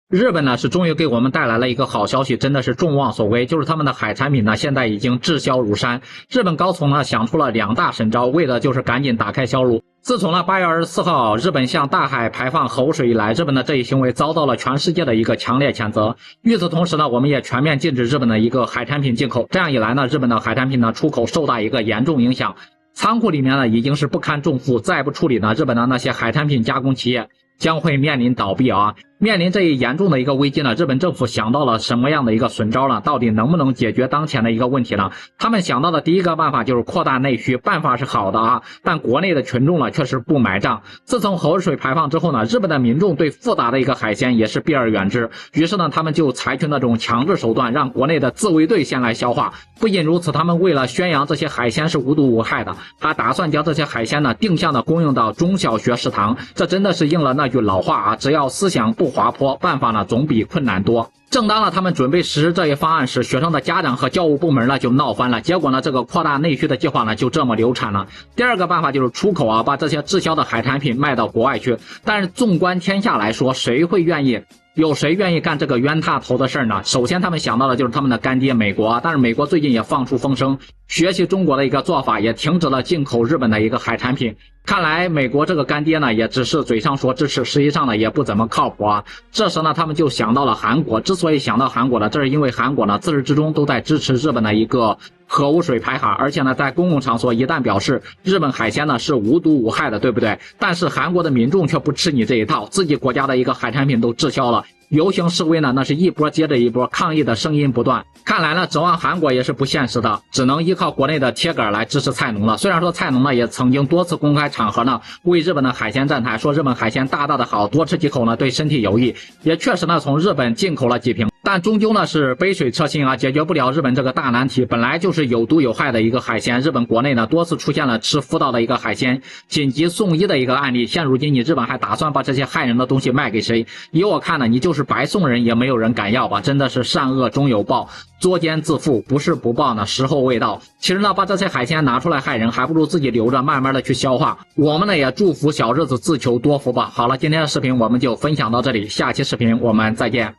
日本呢是终于给我们带来了一个好消息，真的是众望所归，就是他们的海产品呢现在已经滞销如山。日本高层呢想出了2大神招，为的就是赶紧打开销路。自从8月24号日本向大海排放核污水以来，日本的这一行为遭到了全世界的一个强烈谴责。与此同时呢，我们也全面禁止日本的一个海产品进口。这样一来呢，日本的海产品呢出口受到一个严重影响，仓库里面呢已经是不堪重负，再不处理呢，日本的那些海产品加工企业将会面临倒闭啊！面临这一严重的一个危机呢，日本政府想到了什么样的一个损招呢？到底能不能解决当前的一个问题呢？他们想到的第一个办法就是扩大内需，办法是好的啊，但国内的群众呢确实不买账。自从核水排放之后呢，日本的民众对复杂的一个海鲜也是避而远之，于是呢，他们就采取那种强制手段，让国内的自卫队先来消化。不仅如此，他们为了宣扬这些海鲜是无毒无害的，还打算将这些海鲜呢定向的供应到中小学食堂。这真的是应了那句老话啊，只要思想不滑坡，办法呢总比困难多。正当他们准备实施这一方案时，学生的家长和教务部门呢就闹翻了，结果呢这个扩大内需的计划呢就这么流产了。第二个办法就是出口啊，把这些滞销的海产品卖到国外去。但是纵观天下来说，有谁愿意干这个冤大头的事呢？首先他们想到的就是他们的干爹美国，但是美国最近也放出风声，学习中国的一个做法，也停止了进口日本的一个海产品。看来美国这个干爹呢也只是嘴上说支持，实际上呢也不怎么靠谱啊。这时呢他们就想到了韩国，之所以想到韩国呢，这是因为韩国呢自始至终都在支持日本的一个核污水排海，而且呢在公共场所一旦表示日本海鲜呢是无毒无害的，对不对？但是韩国的民众却不吃你这一套，自己国家的一个海产品都滞销了，游行示威呢那是一波接着一波，抗议的声音不断。看来呢指望韩国也是不现实的，只能依靠国内的铁杆来支持菜农了。虽然说菜农呢也曾经多次公开场合呢为日本的海鲜站台，说日本海鲜大大的好，多吃几口呢对身体有益，也确实呢从日本进口了几瓶，但终究呢是杯水车薪啊，解决不了日本这个大难题。本来就是有毒有害的一个海鲜，日本国内呢多次出现了吃福岛的一个海鲜紧急送医的一个案例，现如今你日本还打算把这些害人的东西卖给谁？以我看呢，你就是白送人也没有人敢要吧，真的是善恶终有报，作奸自负，不是不报呢，时候未到。其实呢把这些海鲜拿出来害人，还不如自己留着慢慢的去消化。我们呢也祝福小日子自求多福吧。好了，今天的视频我们就分享到这里，下期视频我们再见。